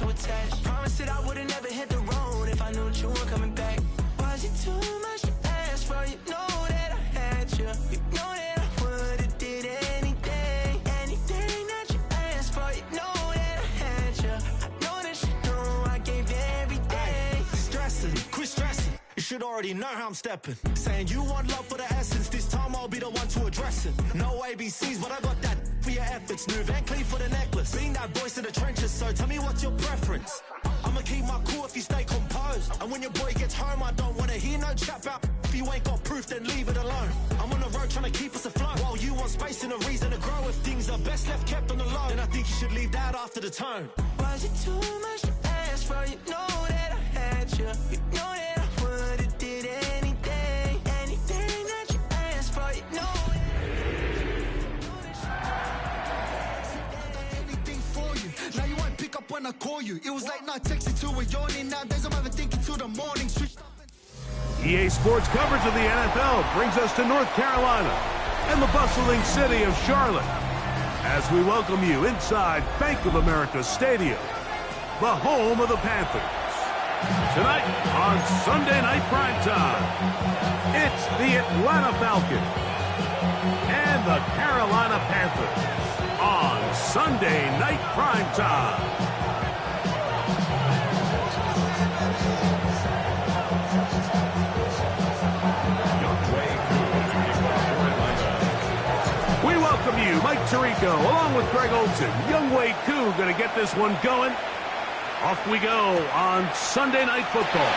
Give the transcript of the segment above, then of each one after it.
so attached. Promise that I would've never hit the road if I knew that you weren't coming back. Was it too much to ask for? You know that I had you. You know that I would've did anything, anything that you asked for. You know that I had you. I know that you know I gave everything. Stressing, quit stressing. You should already know how I'm stepping. Saying you want love for the essence. This time I'll be the one to address it. No ABCs, but I got that for your efforts. New Van Cleef for the necklace. Being that voice in the trenches, so tell me what's your preference. I'ma keep my cool if you stay composed. And when your boy gets home, I don't wanna hear no chat about. If you ain't got proof, then leave it alone. I'm on the road trying to keep us afloat. While you want space and a reason to grow. If things are best left kept on the low, then I think you should leave that after the tone. Was it too much to ask for? You know that I had you. You know that I would've did anything, anything that you asked for. You know Anything for you. Now you won't pick up when I call you. It was late night texting to a yawning. Nowadays I'm overthinking till the morning. EA Sports coverage of the NFL brings us to North Carolina and the bustling city of Charlotte as we welcome you inside Bank of America Stadium, the home of the Panthers. Tonight on Sunday Night Primetime, it's the Atlanta Falcons and the Carolina Panthers on Sunday Night Primetime. We welcome you, Mike Tirico, along with Greg Olson. Young Wei Koo going to get this one going. Off we go on Sunday Night Football.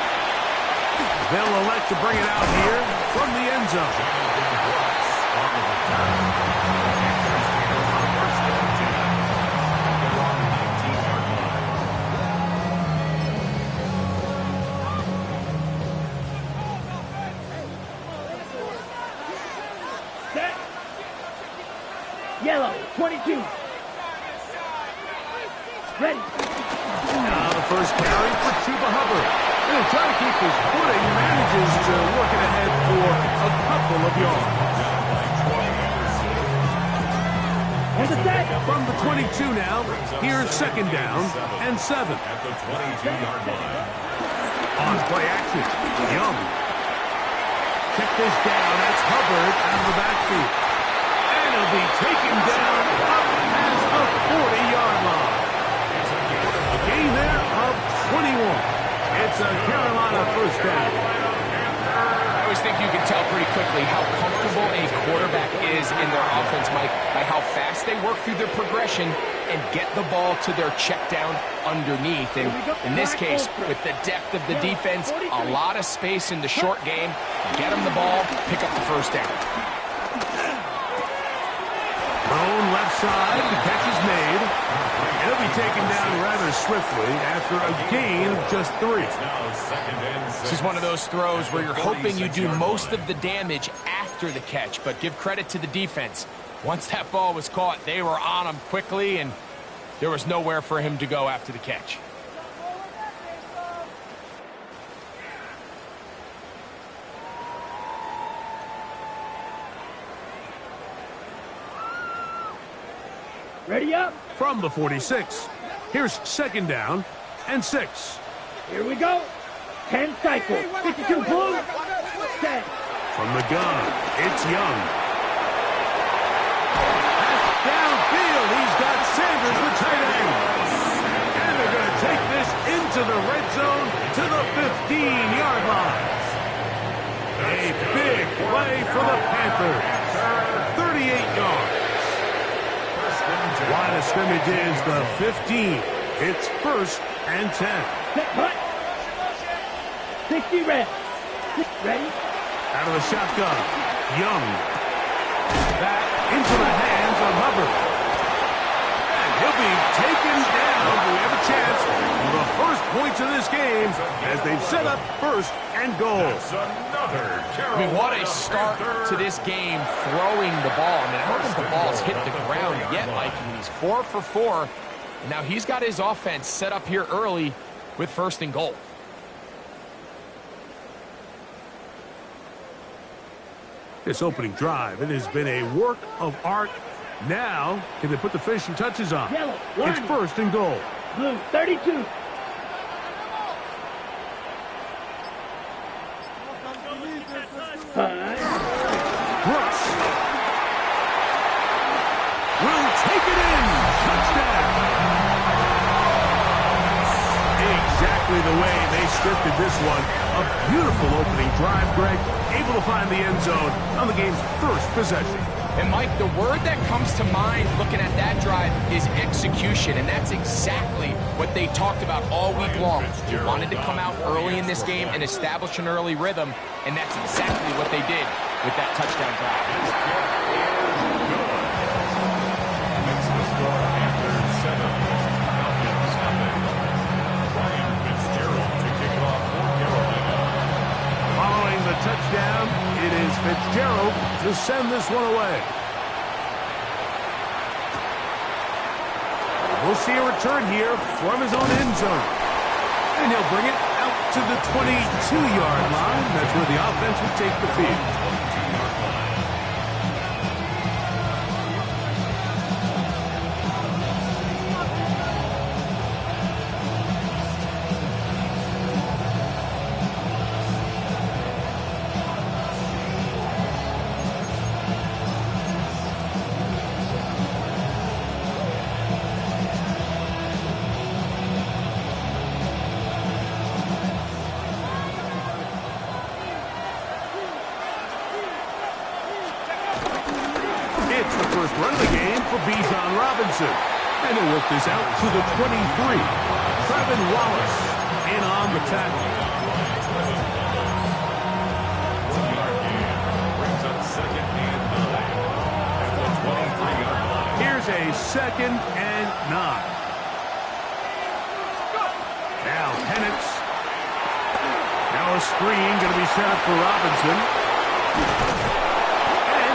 They'll elect to bring it out here from the end zone. Yellow, 22. Ready. Now the first carry for Chuba Hubbard. He'll try to keep his footing, manages to work it ahead for a couple of yards. And the set. From the 22 now, here's second down and 7. At the 22-yard line. On play action, Young. Check this down, that's Hubbard out of the backfield. And he'll be taken down up past the 40-yard line. A gain there of 21. It's a Carolina first down. I always think you can tell pretty quickly how comfortable a quarterback is in their offense, Mike, by how fast they work through their progression and get the ball to their check down underneath. And in this case, with the depth of the defense, a lot of space in the short game, get them the ball, pick up the first down. Thrown left side, the catch is made. He'll be taken down rather swiftly after a gain of just 3. This is one of those throws where you're hoping you do most of the damage after the catch, but give credit to the defense. Once that ball was caught, they were on him quickly, and there was nowhere for him to go after the catch. Ready up. From the 46, here's second down and 6. Here we go. 10 cycle. 52 blue. 10. From the gun, it's Young. Pass downfield. He's got Sanders with tight end. And they're going to take this into the red zone to the 15-yard line. A big play for the Panthers. 38 yards. Line of scrimmage is the 15. It's first and 10. Set punt. 60 red. Ready. Out of the shotgun, Young. Back into the hands of Hubbard. And he'll be taken down. We have a chance for the first points of this game as they've set up first and goal. I mean, what a start to this game throwing the ball. I mean, I don't think the ball's hit the ground yet, Mike. I mean, he's 4 for 4. Now he's got his offense set up here early with first and goal. This opening drive, it has been a work of art. Now, can they put the finishing touches on? Yellow, It's first and goal. Blue, 32. Brooks will take it in. Touchdown. Exactly the way they scripted this one. A beautiful opening drive, Greg. Able to find the end zone on the game's first possession. And, Mike, the word that comes to mind looking at that drive is execution, and that's exactly what they talked about all week long. They wanted to come out early in this game and establish an early rhythm, and that's exactly what they did with that touchdown drive. Following the touchdown, it is Fitzgerald to send this one away. We'll see a return here from his own end zone. And he'll bring it out to the 22-yard line. That's where the offense will take the field. It's the first run of the game for Bijan Robinson. And he'll work this out to the 23. Trevin Wallace in on the tackle. Here's a 2nd and 9. Now Penix. Now a screen going to be set up for Robinson.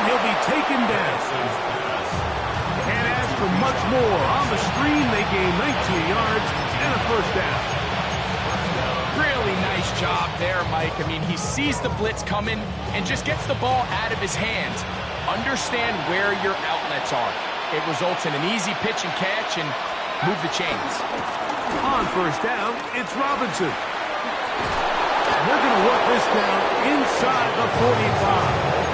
He'll be taken down. Can't ask for much more. On the screen, they gain 19 yards and a first down. Really nice job there, Mike. I mean, he sees the blitz coming and just gets the ball out of his hands. Understand where your outlets are. It results in an easy pitch and catch and move the chains. On first down, it's Robinson. And they're going to work this down inside the 45.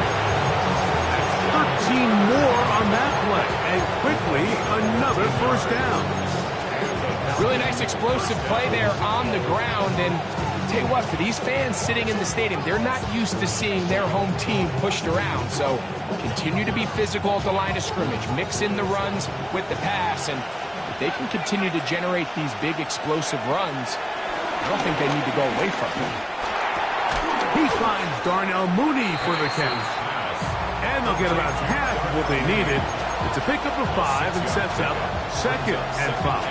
13 more on that play, and quickly another first down. Really nice explosive play there on the ground, and tell you what, for these fans sitting in the stadium, they're not used to seeing their home team pushed around, so continue to be physical at the line of scrimmage, mix in the runs with the pass, and if they can continue to generate these big explosive runs, I don't think they need to go away from them. He finds Darnell Mooney for the catch. And they'll get about half of what they needed. It's a pickup of 5 and sets up 2nd and 5.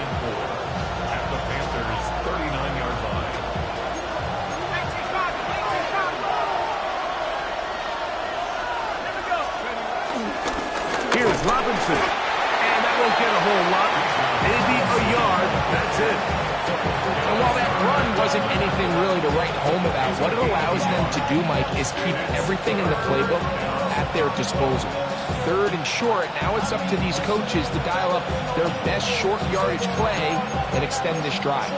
At the Panthers' 39-yard line. Here's Robinson. And that won't get a whole lot. Maybe a yard. That's it. And while that run wasn't anything really to write home about, what it allows them to do, Mike, is keep everything in the playbook at their disposal. 3rd and short, now it's up to these coaches to dial up their best short yardage play and extend this drive.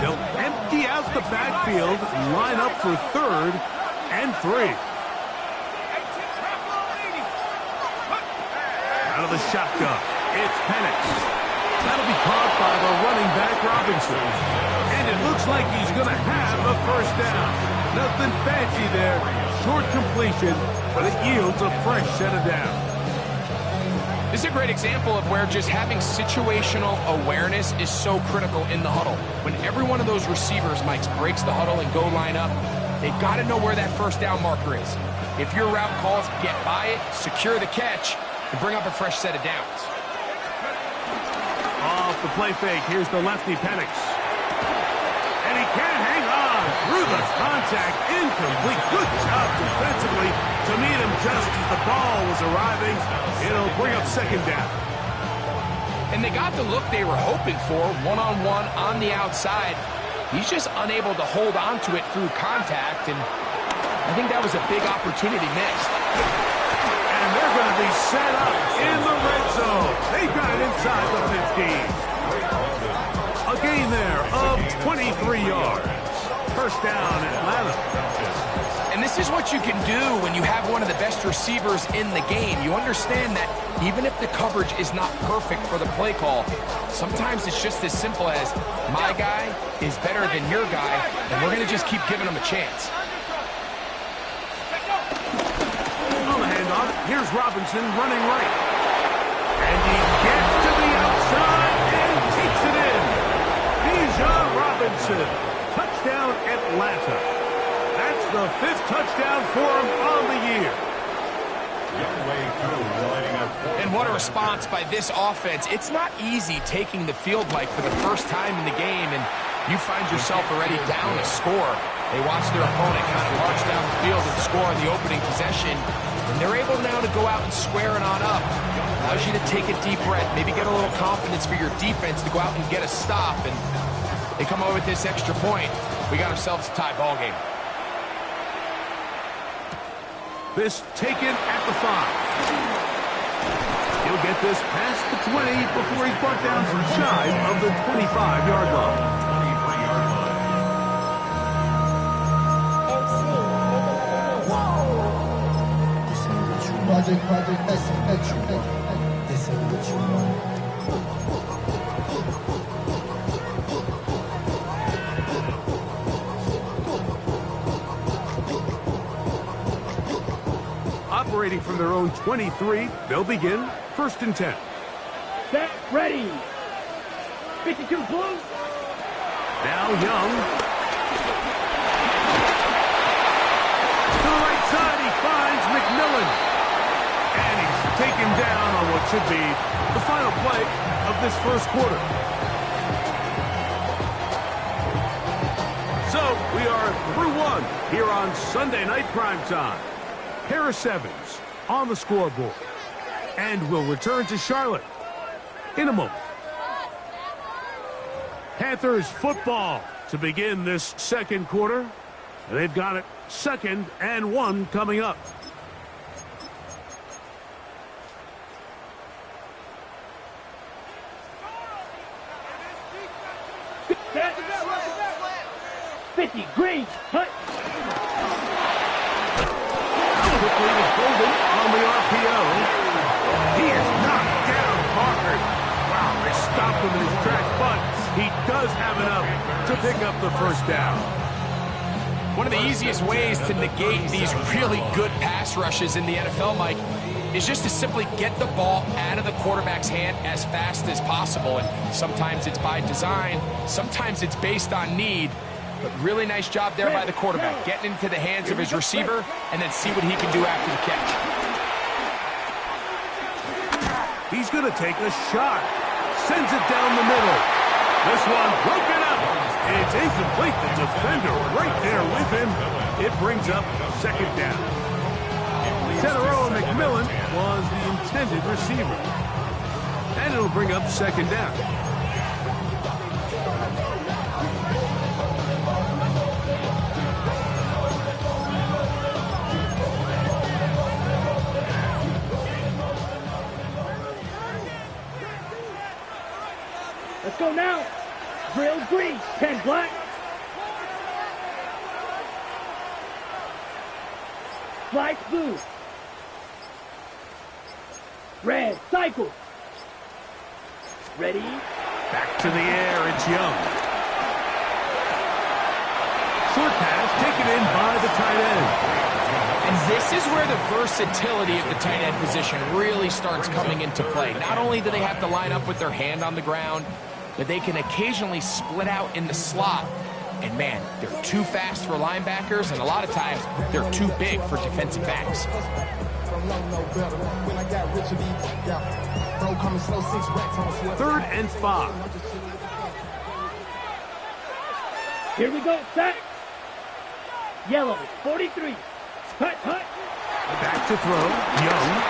They'll empty out the backfield, line up for 3rd and 3. Out of the shotgun, it's Penix. That'll be caught by the running back Robinson. And it looks like he's going to have a first down. Nothing fancy there. Short completion, but it yields a fresh set of downs. This is a great example of where just having situational awareness is so critical in the huddle. When every one of those receivers, Mike, breaks the huddle and go line up, they've got to know where that first down marker is. If your route calls, get by it, secure the catch, and bring up a fresh set of downs. Off the play fake, here's the lefty Penix. And he can't hang on through the contact. Incomplete. Good job defensively to meet him just as the ball was arriving. It'll bring up 2nd down. And they got the look they were hoping for, one-on-one on the outside. He's just unable to hold on to it through contact, and I think that was a big opportunity missed. And they're going to be set up in the red zone. They've got it inside the 15. A gain there of 23 yards. First down, Atlanta. And this is what you can do when you have one of the best receivers in the game. You understand that even if the coverage is not perfect for the play call, sometimes it's just as simple as my guy is better than your guy, and we're going to just keep giving him a chance. On the handoff, here's Robinson running right. And he gets to the outside and takes it in. Bijan Robinson. Touchdown, Atlanta. That's the 5th touchdown for him on the year. And what a response by this offense. It's not easy taking the field like for the first time in the game, and you find yourself already down a score. They watch their opponent kind of march down the field and score on the opening possession, and they're able now to go out and square it on up. Allows you to take a deep breath, maybe get a little confidence for your defense to go out and get a stop, and they come away with this extra point. We got ourselves a tie ball game. This taken at the 5. He'll get this past the 20 before he's brought down from shy of the 25-yard line. Project, this ain't what you want. Operating from their own 23, they'll begin 1st and 10. Set, ready. 52 blue. Now Young. To the right side, he finds McMillan. And he's taken down on what should be the final play of this first quarter. So we are through 1 here on Sunday Night Primetime. Harris Evans on the scoreboard. And we'll return to Charlotte in a moment. Panthers football to begin this second quarter. They've got it 2nd and 1 coming up. Set. 50 green. Hut. Quickly to Golden on the RPO. He is knocked down hard. Wow, they stopped him in his tracks, but he does have enough to pick up the first down. One of the easiest ways to negate these really good pass rushes in the NFL, Mike, is just to simply get the ball out of the quarterback's hand as fast as possible. And sometimes it's by design, sometimes it's based on need. But really nice job there by the quarterback, getting into the hands of his receiver and then see what he can do after the catch. He's going to take a shot. Sends it down the middle. This one broken up. It's incomplete. The defender right there with him. It brings up 2nd down. Center row McMillan was the intended receiver. And it'll bring up 2nd down. Let's go now. Drill green. 10 black. Slice blue. Red. Cycle. Ready. Back to the air. It's Young. Short pass taken in by the tight end. And this is where the versatility of the tight end position really starts coming into play. Not only do they have to line up with their hand on the ground, but they can occasionally split out in the slot. And man, they're too fast for linebackers, and a lot of times they're too big for defensive backs. 3rd and 5. Here we go. Set. Yellow. 43. Hut, hut. Back to throw. Young.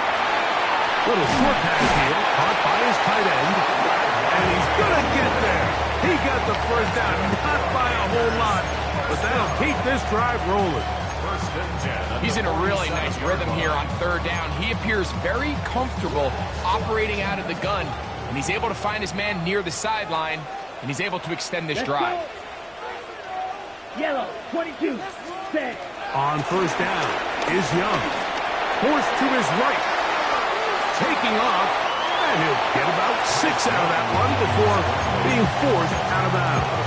Little short pass here, caught by his tight end. And he's going to get there. He got the first down, not by a whole lot, but that'll keep this drive rolling. He's in a really nice rhythm here on third down. He appears very comfortable operating out of the gun, and he's able to find his man near the sideline, and he's able to extend this drive. Yellow, 22, set. On first down is Young. Forced to his right. Taking off, and he'll get about 6 out of that one before being forced out of bounds.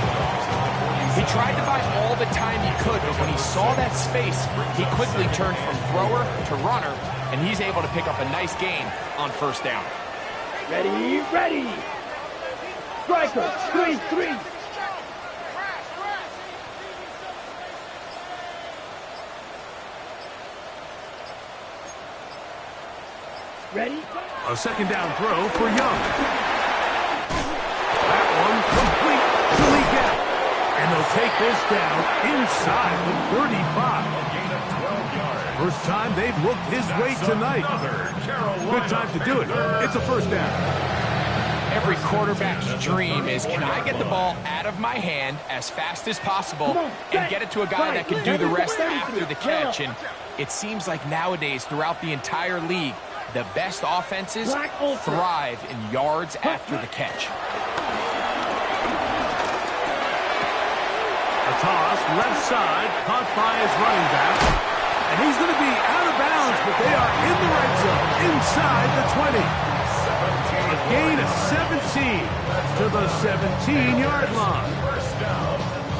He tried to buy all the time he could, but when he saw that space, he quickly turned from thrower to runner, and he's able to pick up a nice gain on first down. Ready, ready. Striker, 3-3. Ready? A second down throw for Young. That one complete to Lee Gap. And they'll take this down inside the 35. First time they've looked his way tonight. Good time to do it. It's a first down. Every quarterback's dream is, can I get the ball out of my hand as fast as possible and get it to a guy that can do the rest after the catch? And it seems like nowadays throughout the entire league, the best offenses thrive in yards after the catch. A toss, left side, caught by his running back. And he's going to be out of bounds, but they are in the red zone, inside the 20. A gain of 17 to the 17-yard line.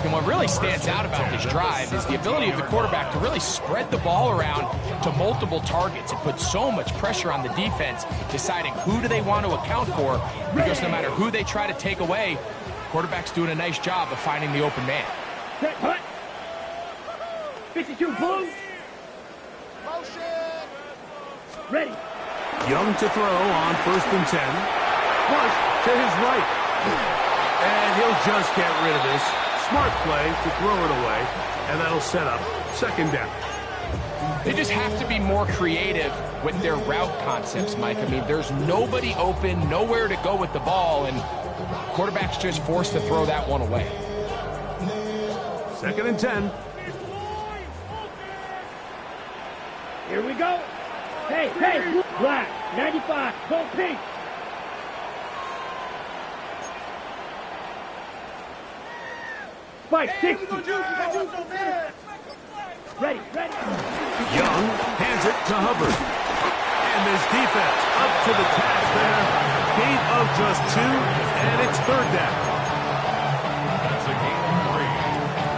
And what really stands out about this drive is the ability of the quarterback to really spread the ball around to multiple targets. It puts so much pressure on the defense, deciding who do they want to account for, because no matter who they try to take away, quarterback's doing a nice job of finding the open man. Set, hut. 52 blue. Ready. Young to throw on first and 10. Flush to his right. And he'll just get rid of this. Smart play to throw it away. And that'll set up second down. They just have to be more creative with their route concepts, Mike. I mean, there's nobody open, nowhere to go with the ball, and quarterback's just forced to throw that one away. Second and 10. Here we go. Hey, hey, black, 95, go pink. Spike, 60. Ready, ready. Young hands it to Hubbard. And this defense up to the task there. Gain of just 2, and it's third down. That's a gain of 3.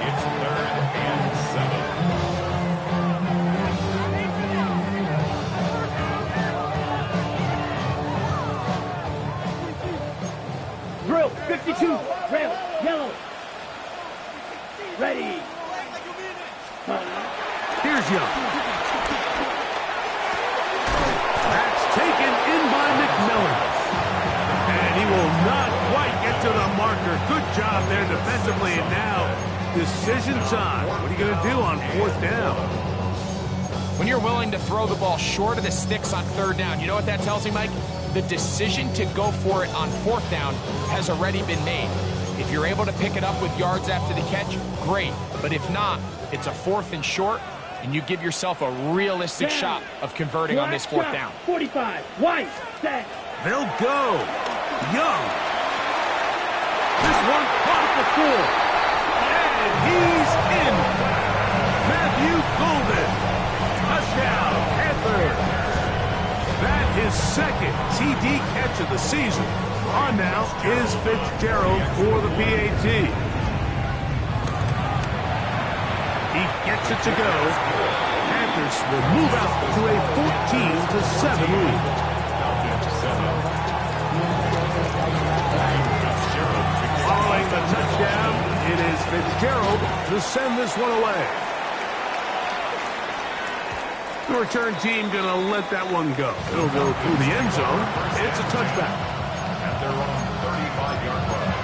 It's 3rd and 7. Drill, 52, rail, yellow. Ready. Here's Young. That's taken in by McMillan. And he will not quite get to the marker. Good job there defensively. And now, decision time. What are you going to do on fourth down? When you're willing to throw the ball short of the sticks on third down, you know what that tells me, Mike? The decision to go for it on fourth down has already been made. If you're able to pick it up with yards after the catch, great. But if not, it's a 4th and short, and you give yourself a realistic shot of converting on this fourth down. 45, white, set. They'll go. Young. This one caught at the 4. And he's in. Matthew Golden. Touchdown, Panthers. That is second TD catch of the season. On now is Fitzgerald for the PAT. He gets it to go. Panthers will move out to a 14-7 lead. Following the touchdown, it is Fitzgerald to send this one away. The return team going to let that one go. It'll go through the end zone. It's a touchback. At their own 35-yard line.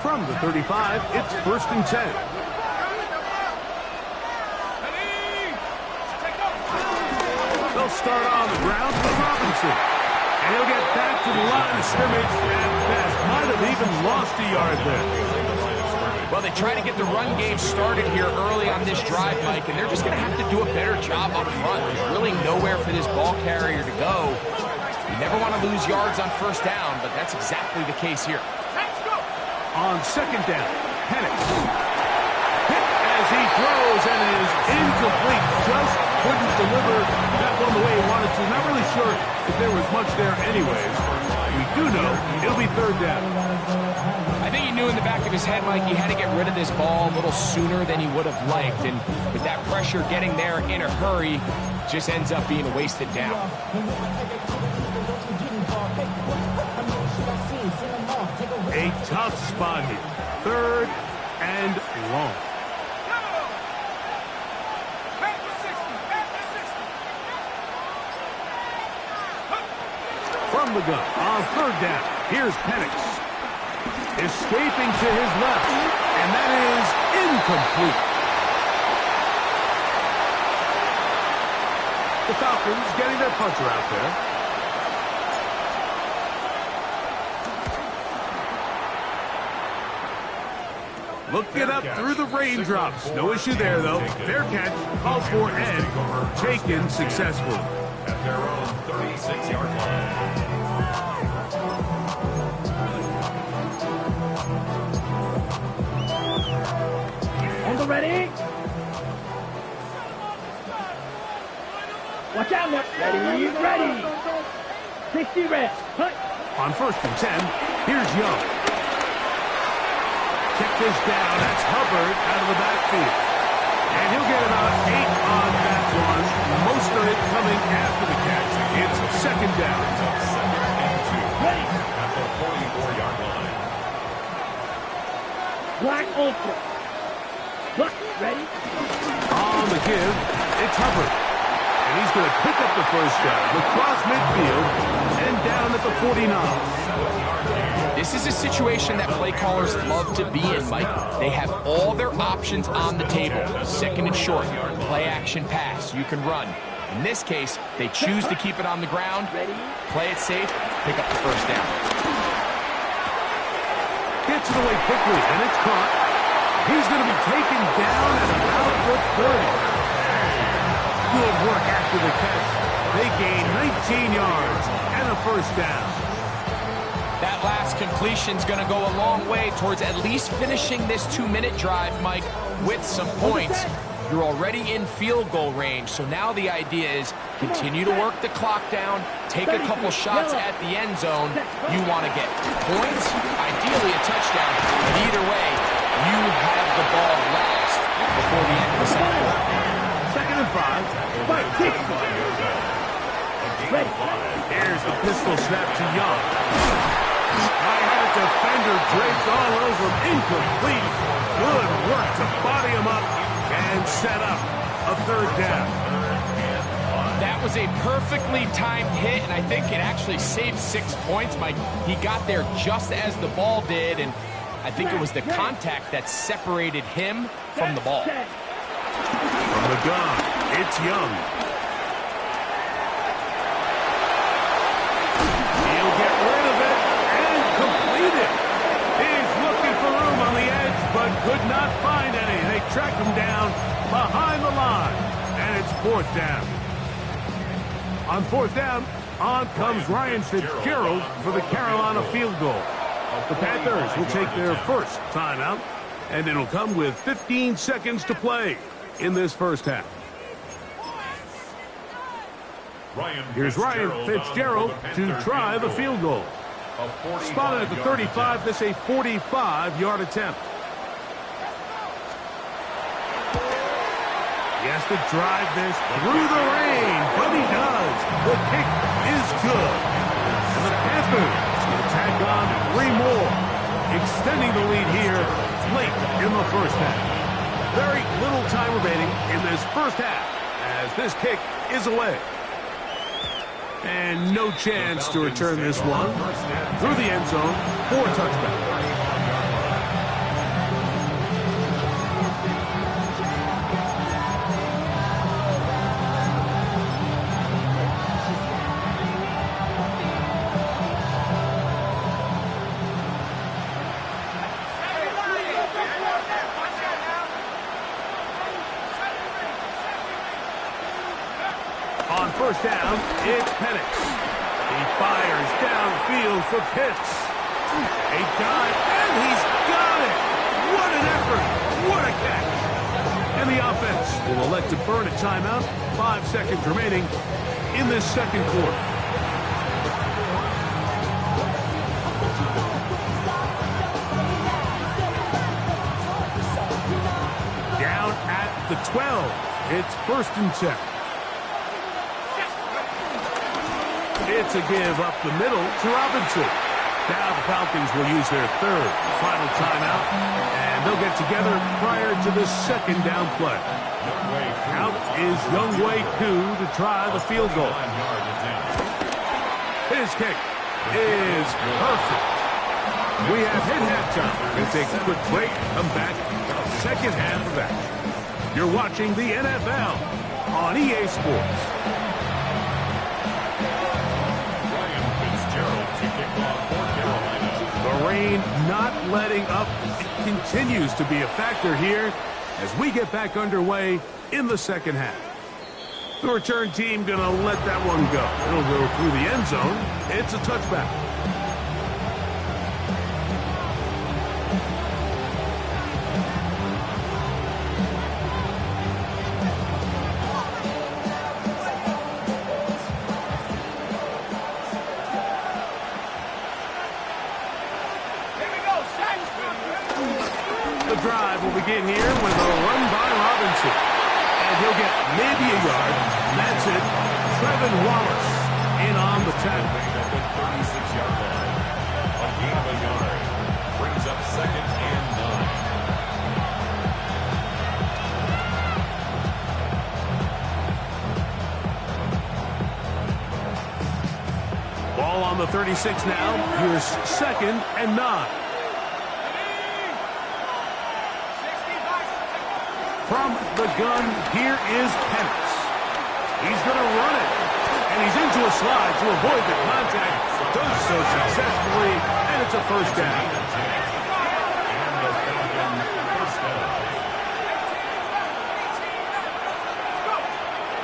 From the 35, it's first and 10. start on the ground for Robinson. And he'll get back to the line of scrimmage at best. Might have even lost a yard there. Well, they try to get the run game started here early on this drive, Mike, and they're just going to have to do a better job up front. There's really nowhere for this ball carrier to go. You never want to lose yards on first down, but that's exactly the case here. On second down, Penix. Hit as he throws, and it is incomplete. Just couldn't deliver that one the way he wanted to. Not really sure if there was much there anyways. We do know it'll be third down. I think he knew in the back of his head, Mike, he had to get rid of this ball a little sooner than he would have liked. And with that pressure getting there in a hurry, just ends up being a wasted down. A tough spot here. Third and long. From the gun on third down. Here's Penix. Escaping to his left. And that is incomplete. The Falcons getting their puncher out there. Looking up through the raindrops. No issue there, though. Fair catch, called for, and taken successfully. At their own 36-yard line. On the ready. Watch out now. Ready. 60 red. Hunt. On 1st and 10, here's Young. Check this down. That's Hubbard out of the backfield. And he'll get about 8 on that one. Most of it coming after the catch. It's second down. Second and 2. Ready. At the 44-yard line. Black ultra. Black. Ready. On the give, it's Hubbard. And he's going to pick up the first down across midfield and down at the 49. This is a situation that play callers love to be in, Mike. They have all their options on the table. Second and short, play action pass, you can run. In this case, they choose to keep it on the ground, play it safe, pick up the first down. Gets it away quickly, and it's caught. He's going to be taken down at about the 30. Good work after the catch. They gain 19 yards and a first down. That last completion's going to go a long way towards at least finishing this 2-minute drive, Mike, with some points. You're already in field goal range, so now the idea is continue to work the clock down, take a couple shots at the end zone. You want to get points, ideally a touchdown, but either way, you have the ball last before the end of the second. Second and 5. Here's the pistol snap to Young. I had a defender draped all over him. Incomplete. Good work to body him up and set up a third down. That was a perfectly timed hit, and I think it actually saved 6 points, Mike. He got there just as the ball did, and I think it was the contact that separated him from the ball. From the gun, it's Young. He'll get rid of it and complete it. He's looking for room on the edge, but could not find any. They track him down behind the line, and it's 4th down. On 4th down, on comes Ryan Fitzgerald for the Carolina field goal. The Panthers will take their first timeout, and it'll come with 15 seconds to play in this first half. Here's Ryan Fitzgerald to try the field goal. Spotted at the 35, this a 45-yard attempt. He has to drive this through the rain, but he does. The kick is good. And the Panthers will tack on 3 more, extending the lead here late in the first half. Very little time remaining in this first half as this kick is away. And no chance to return this one through the end zone for a touchdown. first down, it's Penix. He fires downfield for Pitts. A dive, and he's got it! What an effort! What a catch! And the offense will elect to burn a timeout. 5 seconds remaining in this second quarter. Down at the 12. It's 1st and 10. It's a give up the middle to Robinson. Now the Falcons will use their 3rd final timeout, and they'll get together prior to the 2nd down play. Out is Younghoe Koo to try the field goal. His kick is perfect. We have hit halftime. We'll take a quick break. Come back. Second half of action. You're watching the NFL on EA Sports. The rain not letting up. It continues to be a factor here as we get back underway in the second half. The return team going to let that one go. It'll go through the end zone. It's a touchback. The drive will begin here with a run by Robinson. And he'll get maybe a yard. That's it. Trevin Wallace in on the tackle. 36-yard line. A gain of a yard. Brings up 2nd and 9. Ball on the 36 now. Here's 2nd and 9. From the gun, here is Penix. He's going to run it. And he's into a slide to avoid the contact. Does so successfully, and it's a 1st down.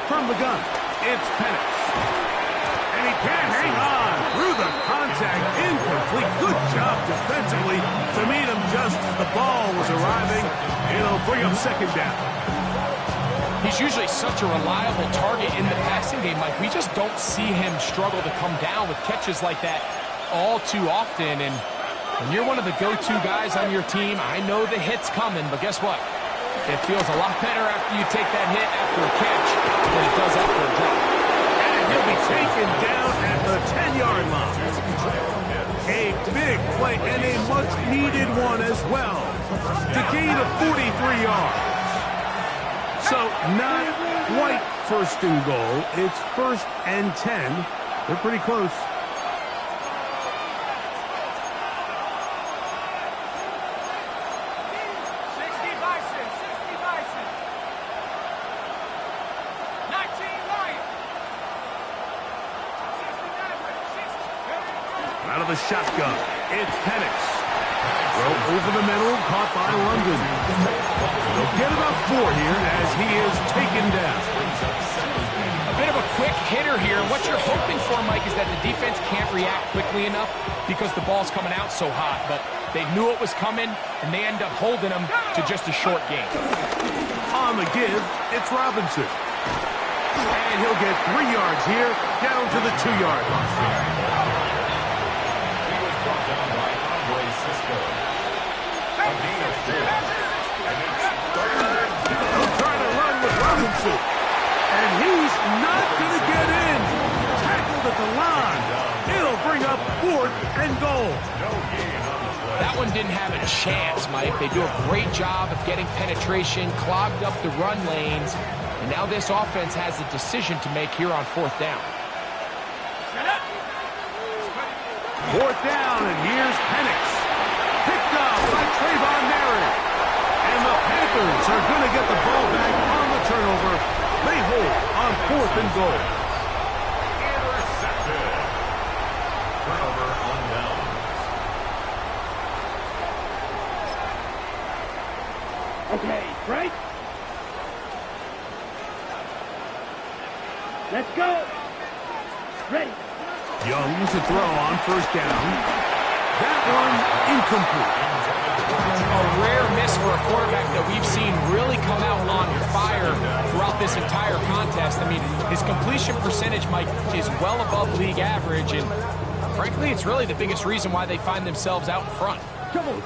From the gun, it's Penix. And he can't hang on through the contact. Incomplete. Good job defensively to meet him just as the ball was arriving. It'll bring up 2nd down. He's usually such a reliable target in the passing game, Mike. We just don't see him struggle to come down with catches like that all too often. And when you're one of the go-to guys on your team, I know the hit's coming, but guess what? It feels a lot better after you take that hit after a catch than it does after a drop. And he'll be taken down at the 10-yard line. A big play and a much-needed one as well to gain a 43 yards. So not quite 1st and goal. It's 1st and 10. They're pretty close. Out of the shotgun, it's Penix. Throw over the middle, caught by London. They'll get about 4 here as he is taken down. A bit of a quick hitter here. What you're hoping for, Mike, is that the defense can't react quickly enough because the ball's coming out so hot. But they knew it was coming, and they end up holding them to just a short game. On the give, it's Robinson. And he'll get 3 yards here, down to the 2-yard line. They'll try to run with Robinson. And he's not going to get in. Tackled at the line. It'll bring up 4th and goal. That one didn't have a chance, Mike. They do a great job of getting penetration, clogged up the run lanes, and now this offense has a decision to make here on 4th down. 4th down, and here's Penix. Picked up by Trayvon Merritt. And the Panthers are going to get the ball back on the turnover. They hold on 4th and goal. Intercepted. Turnover on downs. Okay, Frank. Let's go. Ready. Young to throw on first down. That one incomplete. A rare miss for a quarterback that we've seen really come out on fire throughout this entire contest. I mean, his completion percentage, Mike, is well above league average, and frankly, it's really the biggest reason why they find themselves out in front.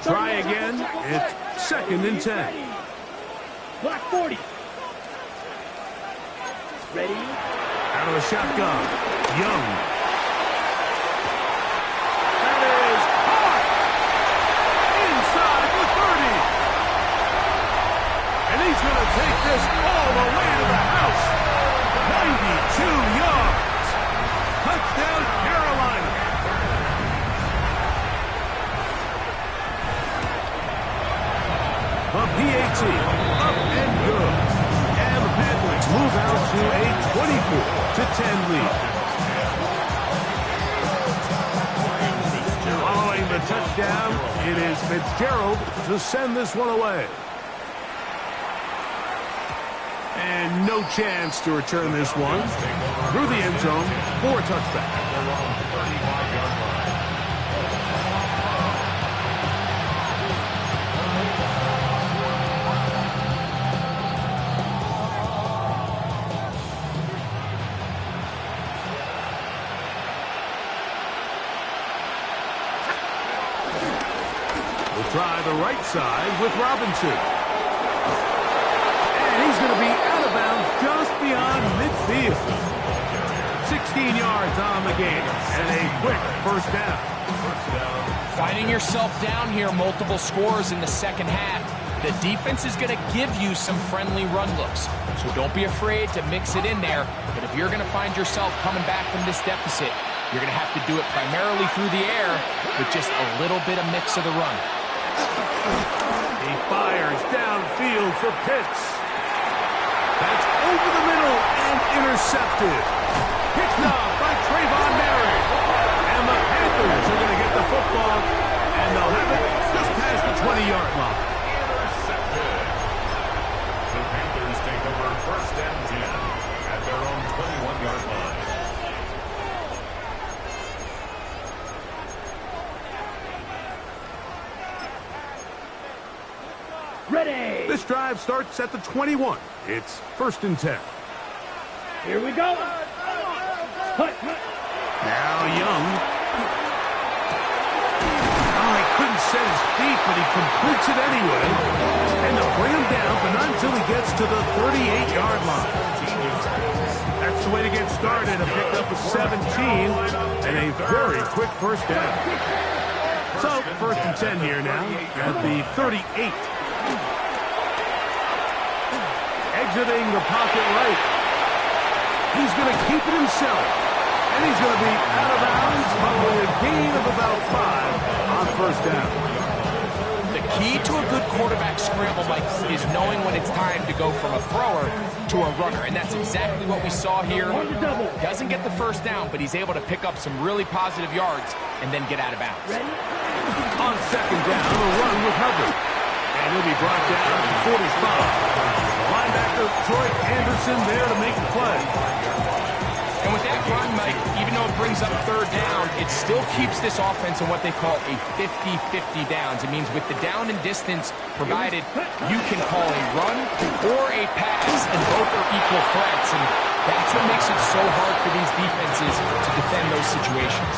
Try again. It's 2nd and 10. Block 40. Ready. Out of the shotgun. Young. That is caught. Inside the 30. And he's going to take this all the way to the house. 92 yards. Touchdown, Carolina. The PAT up and good. And the Panthers move out to a 24-10 lead. Following the touchdown, it is Fitzgerald to send this one away. And no chance to return this one through the end zone for a touchback. Try the right side with Robinson. And he's going to be out of bounds just beyond midfield. 16 yards on the game and a quick first down. Finding yourself down here, multiple scores in the second half. The defense is going to give you some friendly run looks. So don't be afraid to mix it in there. But if you're going to find yourself coming back from this deficit, you're going to have to do it primarily through the air with just a little bit of mix of the run. He fires downfield for Pitts. That's over the middle and intercepted. Picked off by Trayvon Merritt. And the Panthers are going to get the football, and they'll have it just past the 20-yard line. Intercepted. The Panthers take over 1st and 10 at their own 21-yard line. Ready. This drive starts at the 21. It's 1st and 10. Here we go. Hut. Now Young. Oh, he couldn't set his feet, but he completes it anyway. And they'll bring him down, but not until he gets to the 38-yard line. That's the way to get started. A pickup of 17 and a very quick first down. So, 1st and 10 here now at the 38. Exiting the pocket right. He's going to keep it himself. And he's going to be out of bounds following a gain of about 5 on first down. The key to a good quarterback scramble, Mike, is knowing when it's time to go from a thrower to a runner. And that's exactly what we saw here. Doesn't get the first down, but he's able to pick up some really positive yards and then get out of bounds. On 2nd down, a run with Hubbard. And he'll be brought down to 45. Linebacker Troy Anderson there to make the play. And with that run, Mike, even though it brings up 3rd down, it still keeps this offense in what they call a 50-50 downs. It means with the down and distance provided, you can call a run or a pass, and both are equal threats. And that's what makes it so hard for these defenses to defend those situations.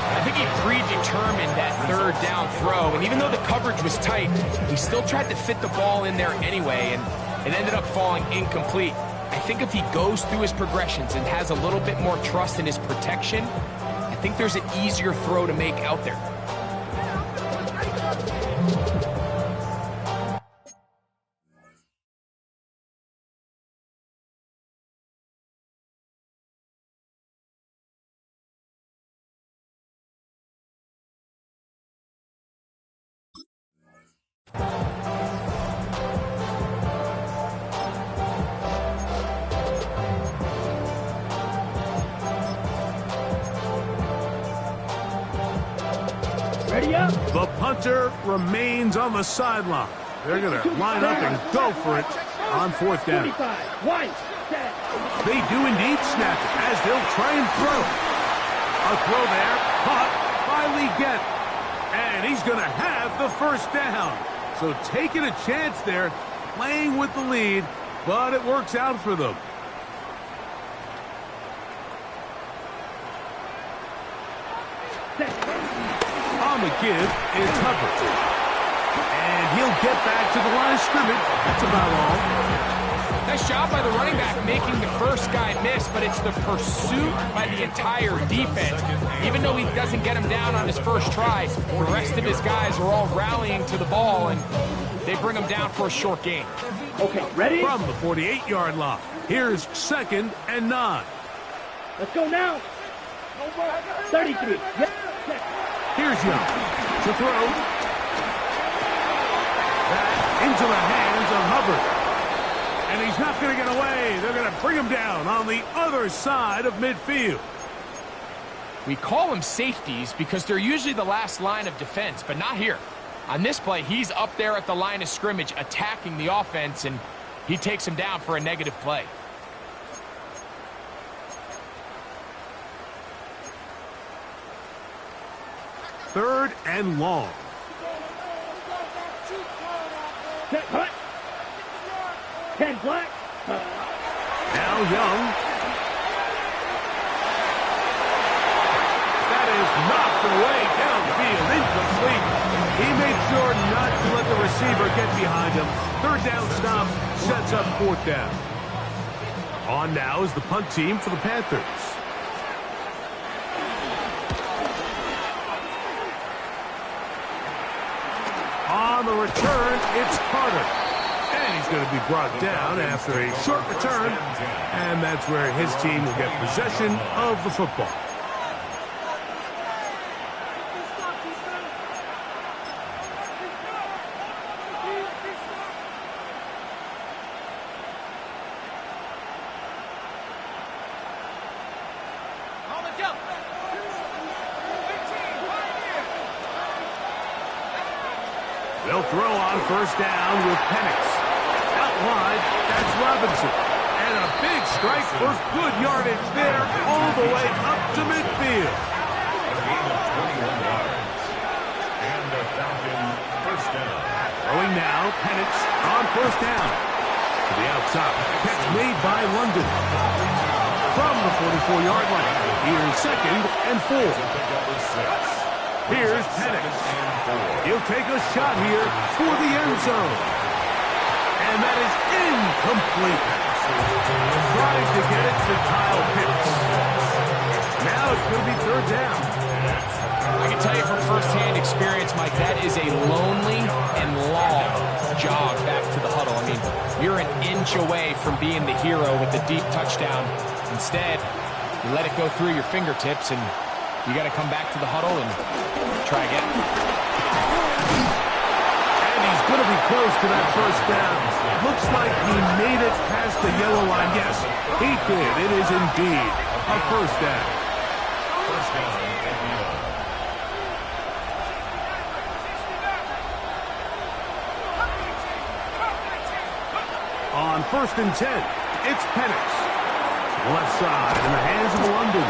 I think he predetermined that 3rd down throw, and even though the coverage was tight, he still tried to fit the ball in there anyway, and it ended up falling incomplete. I think if he goes through his progressions and has a little bit more trust in his protection, I think there's an easier throw to make out there. Ready up. The punter remains on the sideline. They're going to line up and go for it on 4th down. 45. White. They do indeed snap it as they'll try and throw. A throw there, caught by Leggett. And he's going to have the first down. So taking a chance there, playing with the lead, but it works out for them. On the give is Hubbard. And he'll get back to the line of scrimmage. That's about all. Nice job by the running back making the first guy miss, but it's the pursuit by the entire defense. Even though he doesn't get him down on his first try, the rest of his guys are all rallying to the ball, and they bring him down for a short gain. Okay, ready? From the 48-yard line, here's 2nd and 9. Let's go now. 33. Yep. Here's Young to throw. That into the hands of Hubbard. And he's not going to get away. They're going to bring him down on the other side of midfield. We call them safeties because they're usually the last line of defense, but not here. On this play, he's up there at the line of scrimmage attacking the offense, and he takes him down for a negative play. Third and long. Set, cut. 10 black. Now Young. That is knocked away downfield, incomplete. He made sure not to let the receiver get behind him. Third down stop sets up 4th down. On now is the punt team for the Panthers. On the return, it's Carter. And he's going to be brought down after a short return. And that's where his team will get possession of the football. They'll throw on first down with Penix. Out wide, that's Robinson. And a big strike for good yardage there all the way up to midfield. A gain of 21 yards. And the Falcons first down. Throwing now, Penix on first down. To the outside, catch made by London. From the 44-yard line, here's 2nd and 4. Here's Penix. He'll take a shot here for the end zone. And that is incomplete. Tries to get it to Kyle Pitts. Now it's going to be 3rd down. I can tell you from firsthand experience, Mike, that is a lonely and long jog back to the huddle. I mean, you're an inch away from being the hero with the deep touchdown. Instead, you let it go through your fingertips, and you got to come back to the huddle and try again. And he's going to be close to that first down. Looks like he made it past the yellow line. Yes, he did. It is indeed a first down. First down and beyond. On 1st and 10, it's Penix. Left side in the hands of London.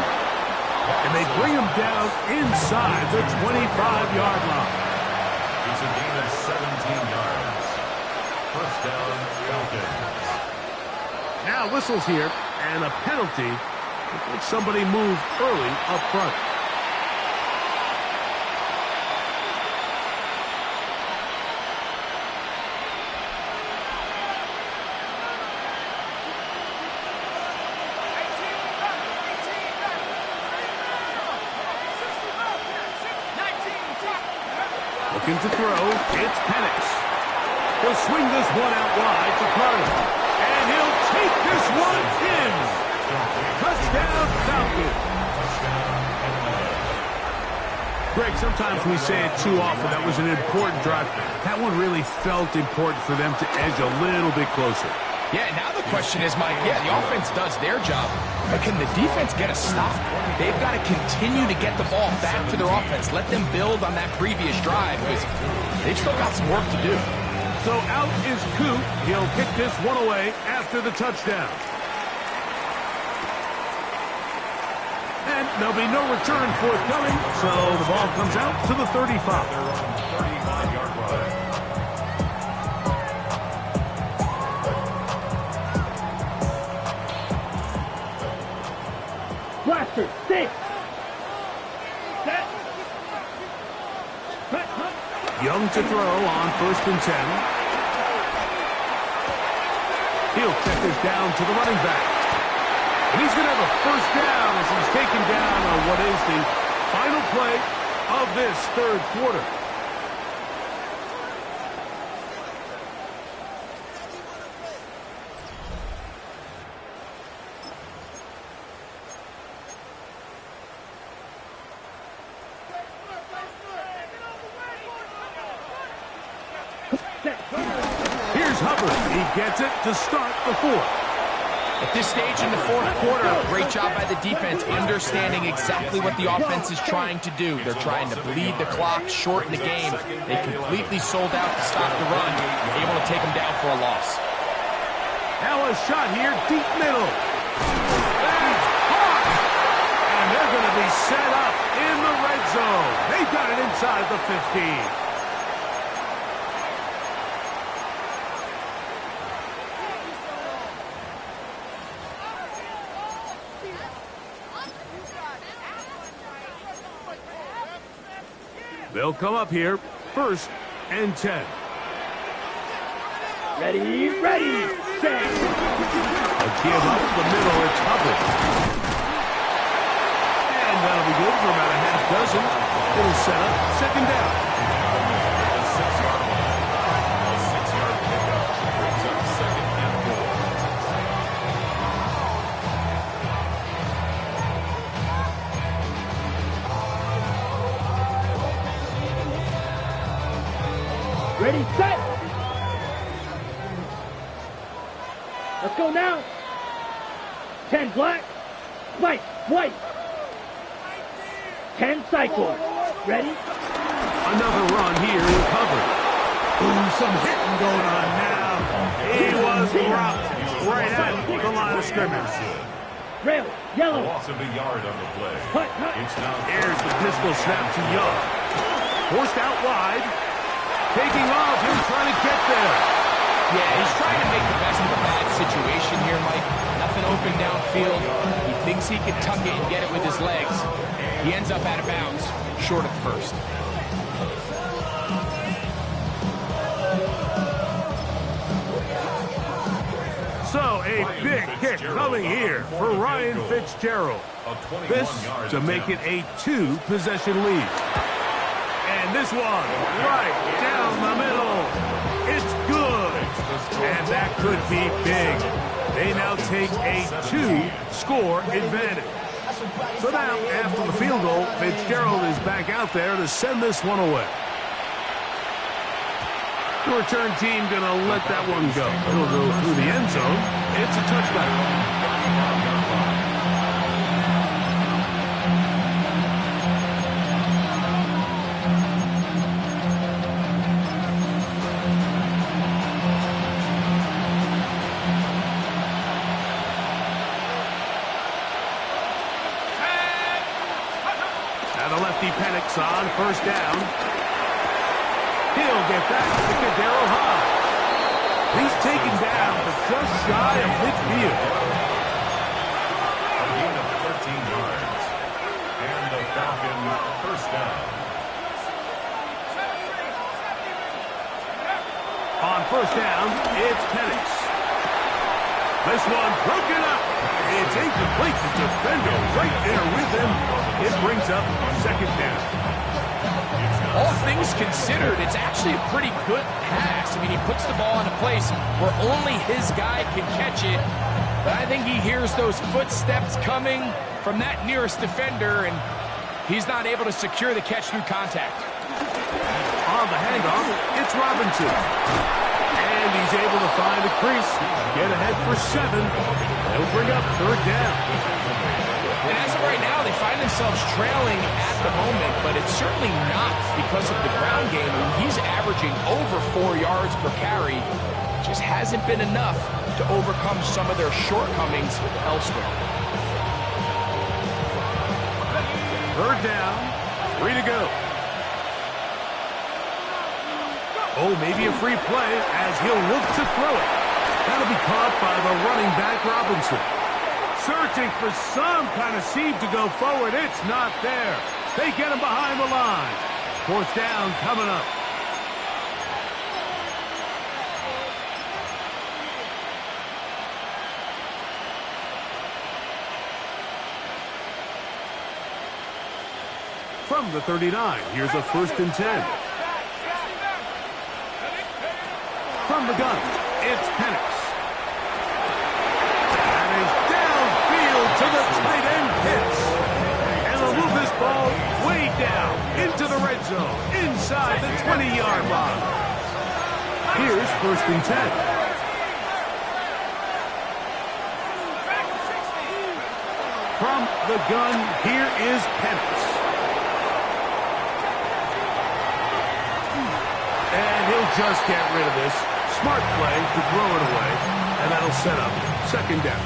And they bring him down inside the 25-yard line. It's a gain of 17 yards. First down, Falcons. Now whistles here, and a penalty. Looks like somebody moved early up front. Looking to throw, it's Penix. He'll swing this one out wide to Carter. And he'll take this one in. Touchdown, Falcons. Greg, sometimes we say it too often. That was an important drive. That one really felt important for them to edge a little bit closer. Yeah, now the question is, Mike, the offense does their job, but can the defense get a stop? They've got to continue to get the ball back to their offense. Let them build on that previous drive, because they've still got some work to do. So out is Coop. He'll kick this one away after the touchdown. There'll be no return forthcoming, so the ball comes out to the 35. They're on 35-yard line. Blaster, 6. Set. Cut. Young to throw on 1st and 10. He'll check this down to the running back. And he's going to have a 1st down as he's taken down on what is the final play of this 3rd quarter. Here's Hubbard. He gets it to start the 4th. At this stage in the 4th quarter, great job by the defense understanding exactly what the offense is trying to do. They're trying to bleed the clock, shorten the game. They completely sold out to stop the run, able to take them down for a loss. Now a shot here, deep middle. That's caught! And they're going to be set up in the red zone. They got it inside the 15. They'll come up here, 1st and 10. Ready, set. A give up the middle, it's Hubbard. And that'll be good for about a half dozen. It'll set up 2nd down. The 6-yard line. A 6-yard pickup brings up 2nd and 4. Ready, set. Let's go now. 10 black. White. 10 cycle. Ready? Another run here with Hubbard. Ooh, some hitting going on now. He was dropped right at the line of scrimmage. Rail, yellow. Loss of a yard on the play. Cut. It's now Here's the pistol snap to Young. Forced out wide. Taking off, he's trying to get there. Yeah, he's trying to make the best of a bad situation here, Mike. Nothing open downfield. He thinks he can tuck it and get it with his legs. He ends up out of bounds, short of 1st. So a big kick coming here for Ryan Fitzgerald. This to make it a 2-possession lead. And this one right down the middle. It's good. And that could be big. They now take a 2-score advantage. So now, after the field goal, Fitzgerald is back out there to send this one away. The return team going to let that one go. It'll go through the end zone. It's a touchback. Now the lefty panics on 1st down. He'll get back to Kadero High. He's taken down, but just shy of midfield. A gain of 13 yards. And the Falcon 1st down. On 1st down, it's Penix. This one broken up. It's incomplete. The defender right there with him. It brings up 2nd down. All things considered, it's actually a pretty good pass. I mean, he puts the ball in a place where only his guy can catch it. But I think he hears those footsteps coming from that nearest defender, and he's not able to secure the catch through contact. On the handoff, it's Robinson. And he's able to find a crease, get ahead for 7. They'll bring up 3rd down. And as of right now, they find themselves trailing at the moment, but it's certainly not because of the ground game. I mean, he's averaging over 4 yards per carry. Just hasn't been enough to overcome some of their shortcomings elsewhere. Third down, 3 to go. Oh, maybe a free play as he'll look to throw it. That'll be caught by the running back, Robinson. Searching for some kind of seam to go forward. It's not there. They get him behind the line. Fourth down coming up. From the 39, here's a 1st and 10. From the gun, it's Penix. And is downfield to the tight end Pitts. And they'll move this ball way down into the red zone, inside the 20-yard line. Here's 1st and 10. From the gun, here is Penix. And he'll just get rid of this. Smart play to throw it away, and that'll set up 2nd down.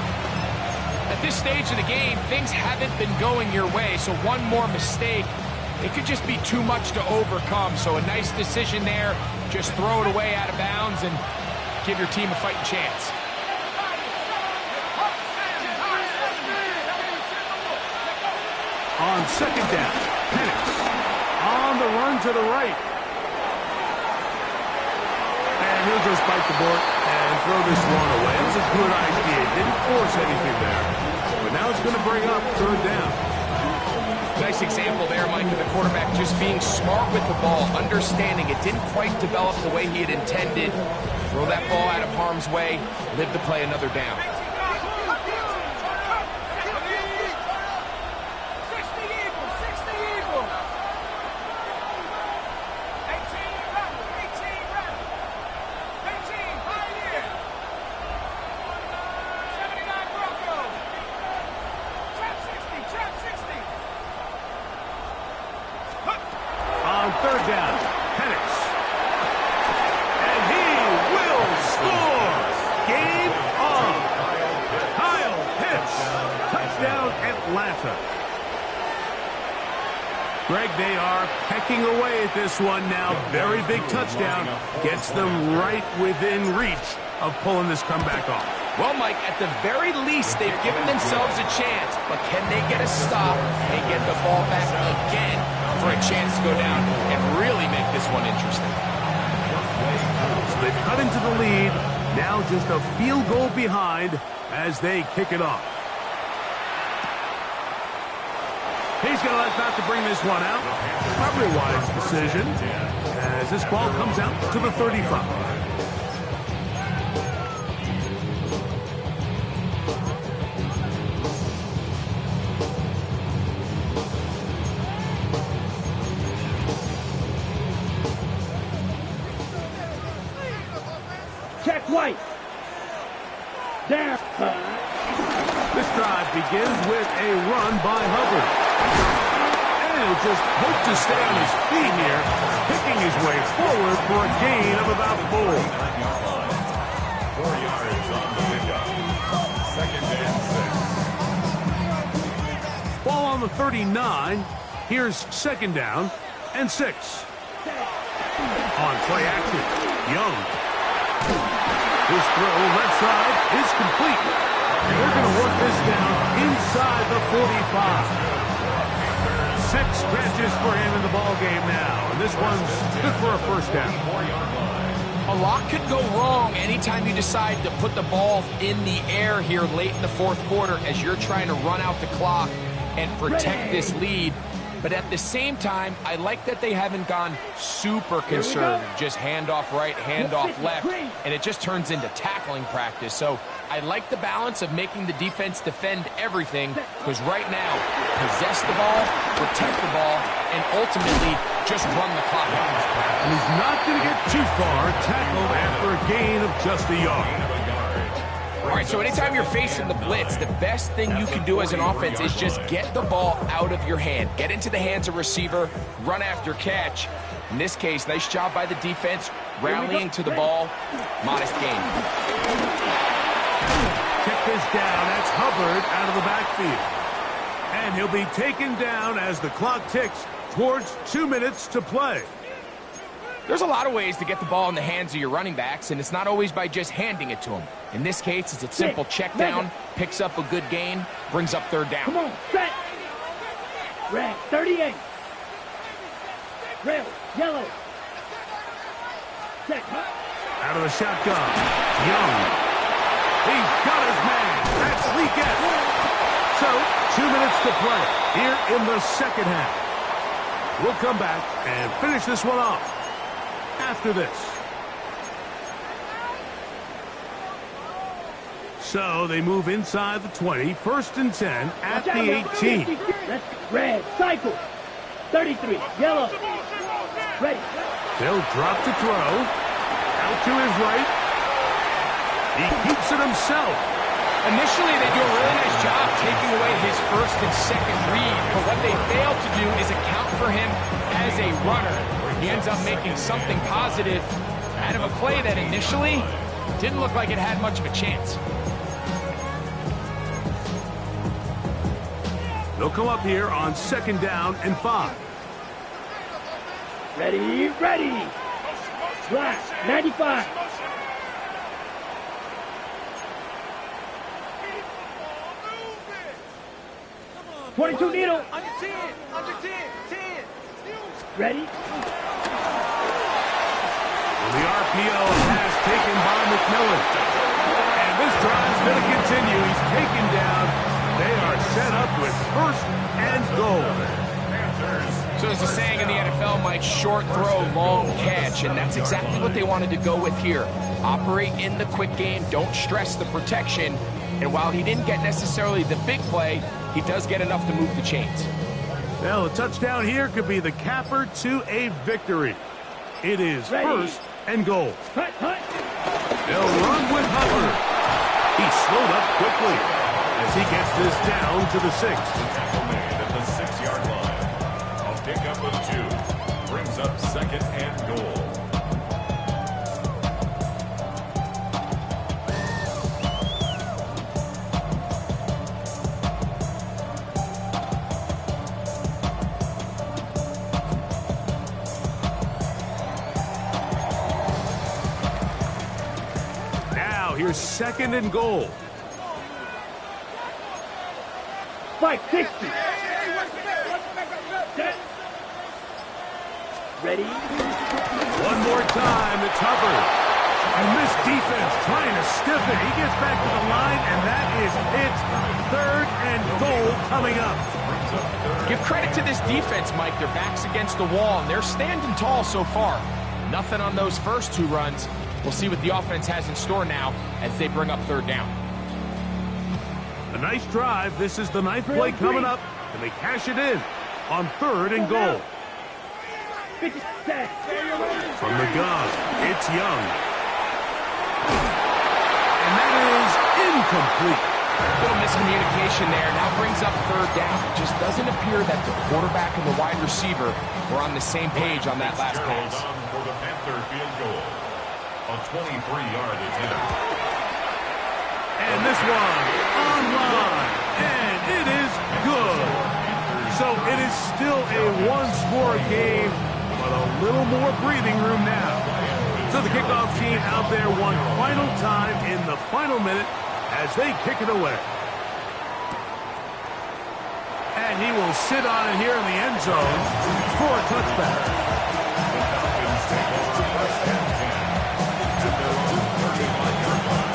At this stage of the game, things haven't been going your way, so one more mistake, it could just be too much to overcome. So a nice decision there. Just throw it away out of bounds and give your team a fighting chance. On 2nd down, Penix on the run to the right. And he'll just bite the bullet and throw this one away. It was a good idea. Didn't force anything there. But now it's going to bring up 3rd down. Nice example there, Mike, of the quarterback just being smart with the ball, understanding it didn't quite develop the way he had intended. Throw that ball out of harm's way, live to play another down. On 3rd down, Penix. And he will score! Game on! Kyle Pitts! Touchdown, Atlanta. Greg, they are pecking away at this one now. Very big touchdown. Gets them right within reach of pulling this comeback off. Well, Mike, at the very least, they've given themselves a chance, but can they get a stop and get the ball back again for a chance to go down and really make this one interesting? So they've cut into the lead, now just a field goal behind as they kick it off. He's going to elect not to bring this one out. Probably a wise decision as this ball comes out to the 35. Check White. Down. This drive begins with a run by Hubbard. And he'll just hope to stay on his feet here, picking his way forward for a gain of about 4. 4 yards on the pickup. 2nd and 6. Ball on the 39. Here's 2nd down and 6. On play action, Young. His throw left side is complete. They're going to work this down inside the 45. 6 catches for him in the ball game now. And this one's good for a 1st down. A lot could go wrong anytime you decide to put the ball in the air here late in the 4th quarter as you're trying to run out the clock and protect this lead. But at the same time, I like that they haven't gone super conservative. Just handoff right, handoff left, and it just turns into tackling practice. So I like the balance of making the defense defend everything, because right now, possess the ball, protect the ball, and ultimately just run the clock out. And he's not going to get too far, tackled after a gain of just a yard. All right, so anytime you're facing the blitz, the best thing you can do as an offense is just get the ball out of your hand. Get into the hands of receiver, run after catch. In this case, nice job by the defense, rallying to the ball. Modest gain. Check this down. That's Hubbard out of the backfield. And he'll be taken down as the clock ticks towards 2 minutes to play. There's a lot of ways to get the ball in the hands of your running backs, and it's not always by just handing it to them. In this case, it's a simple check down, picks up a good gain, brings up third down. Come on, set. Red, 38. Red, yellow. Set. Out of the shotgun, Young. He's got his man. That's Leakett. So, 2 minutes to play here in the second half. We'll come back and finish this one off after this. So they move inside the 20, 1st and 10 at the 18. That's red, cycle. 33, yellow. Ready. They'll drop to throw. Out to his right. He keeps it himself. Initially, they do a really nice job taking away his first and second read, but what they fail to do is account for him as a runner. He ends up making something positive out of a play that initially didn't look like it had much of a chance. They'll come up here on 2nd down and 5. Ready, ready. Black, 95. .22 needle. Under 10, under 10, 10. Ready. The RPO pass taken by McMillan. And this drive's going to continue. He's taken down. They are set up with 1st and goal. So there's a saying in the NFL, Mike, short throw, long catch, and that's exactly what they wanted to go with here. Operate in the quick game, don't stress the protection, and while he didn't get necessarily the big play, he does get enough to move the chains. Well, a touchdown here could be the capper to a victory. It is Ready. 1st and goal. Hut, hut. They'll run with Hubbard. He slowed up quickly as he gets this down to the 6. Tackle made at the 6-yard line. A pickup of 2 brings up 2nd and goal. Here's 2nd and goal. Spike, 60. Set. Ready. One more time, it's Hubbard. And this defense trying to stiff it. He gets back to the line, and that is it. 3rd and goal coming up. Give credit to this defense, Mike. Their back's against the wall, and they're standing tall so far. Nothing on those first 2 runs. We'll see what the offense has in store now as they bring up 3rd down. A nice drive. This is the 9th play coming up, and they cash it in on 3rd and goal. From the gun, it's Young. And that is incomplete. A little miscommunication there. Now brings up 3rd down. It just doesn't appear that the quarterback and the wide receiver were on the same page on that last pass. For the Panther field goal. A 23-yard attempt. And this one online, and it is good. So it is still a 1-score game, but a little more breathing room now. So the kickoff team out there one final time in the final minute as they kick it away. And he will sit on it here in the end zone for a touchback. Falcons take over 1st and 10 at their own 35-yard line.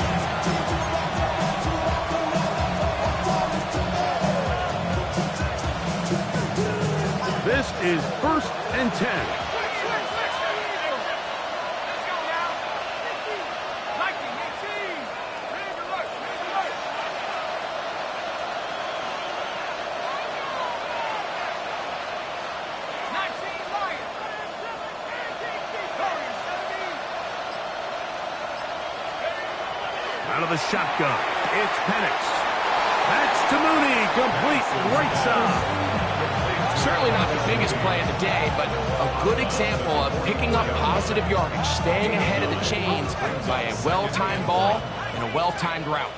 This is 1st and 10. Out of the shotgun, it's Penix. That's to Mooney, complete right side. Certainly not the biggest play of the day, but a good example of picking up positive yardage, staying ahead of the chains by a well-timed ball and a well-timed route.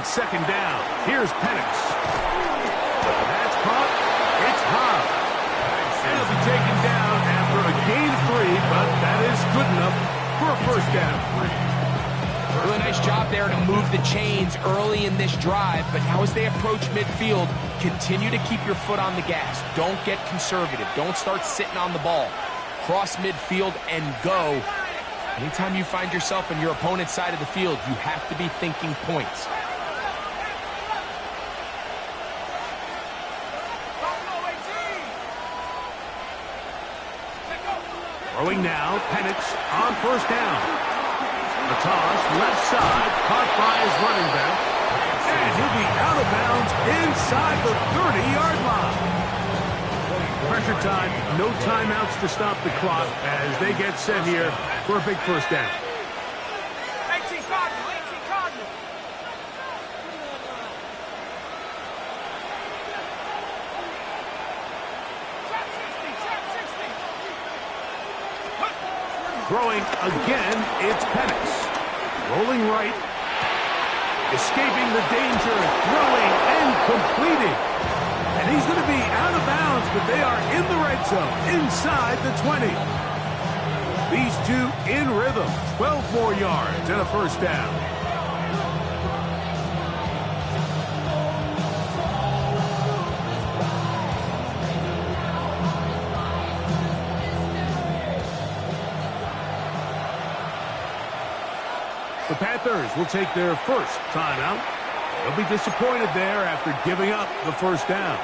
second down. Here's Penix. That's caught. It's high. And he'll be taken down after a gain of 3, but that is good enough for a first down. Really nice job there to move the chains early in this drive, but now as they approach midfield, continue to keep your foot on the gas. Don't get conservative. Don't start sitting on the ball. Cross midfield and go. Anytime you find yourself on your opponent's side of the field, you have to be thinking points. Throwing now, Penix on first down. The toss, left side, caught by his running back. And he'll be out of bounds inside the 30-yard line. Pressure time, no timeouts to stop the clock as they get set here for a big first down. Throwing again, it's Penix. Rolling right. Escaping the danger, throwing and completing. And he's going to be out of bounds, but they are in the red zone, inside the 20. These two in rhythm, 12 more yards and a first down. The Panthers will take their first timeout. They'll be disappointed there after giving up the first down.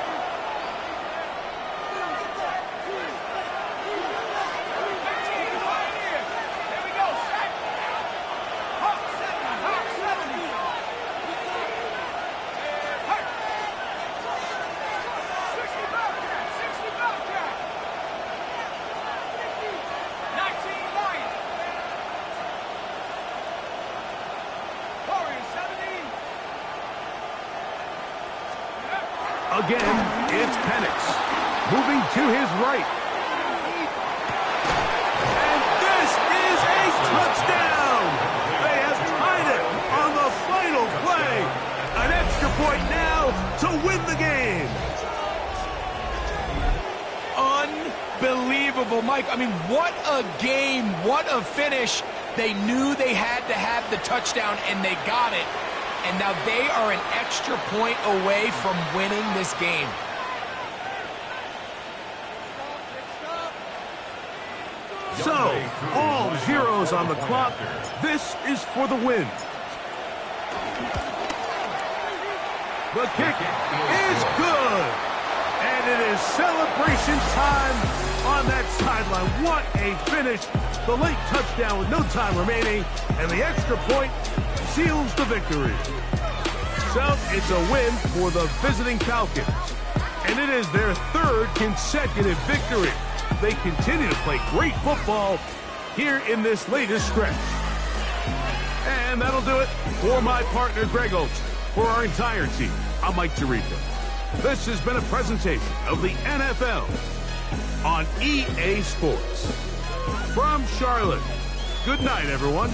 Again, it's Penix, moving to his right. And this is a touchdown! They have tied it on the final play. An extra point now to win the game. Unbelievable, Mike. I mean, what a game, what a finish. They knew they had to have the touchdown, and they got it. And now they are an extra point away from winning this game. So, all zeros on the clock. This is for the win. The kick is good. And it is celebration time on that sideline. What a finish. The late touchdown with no time remaining. And the extra point seals the victory. So it's a win for the visiting Falcons. And it is their third consecutive victory. They continue to play great football here in this latest stretch. And that'll do it for my partner, Greg Olson. For our entire team, I'm Mike Tirico. This has been a presentation of the NFL on EA Sports. From Charlotte, good night, everyone.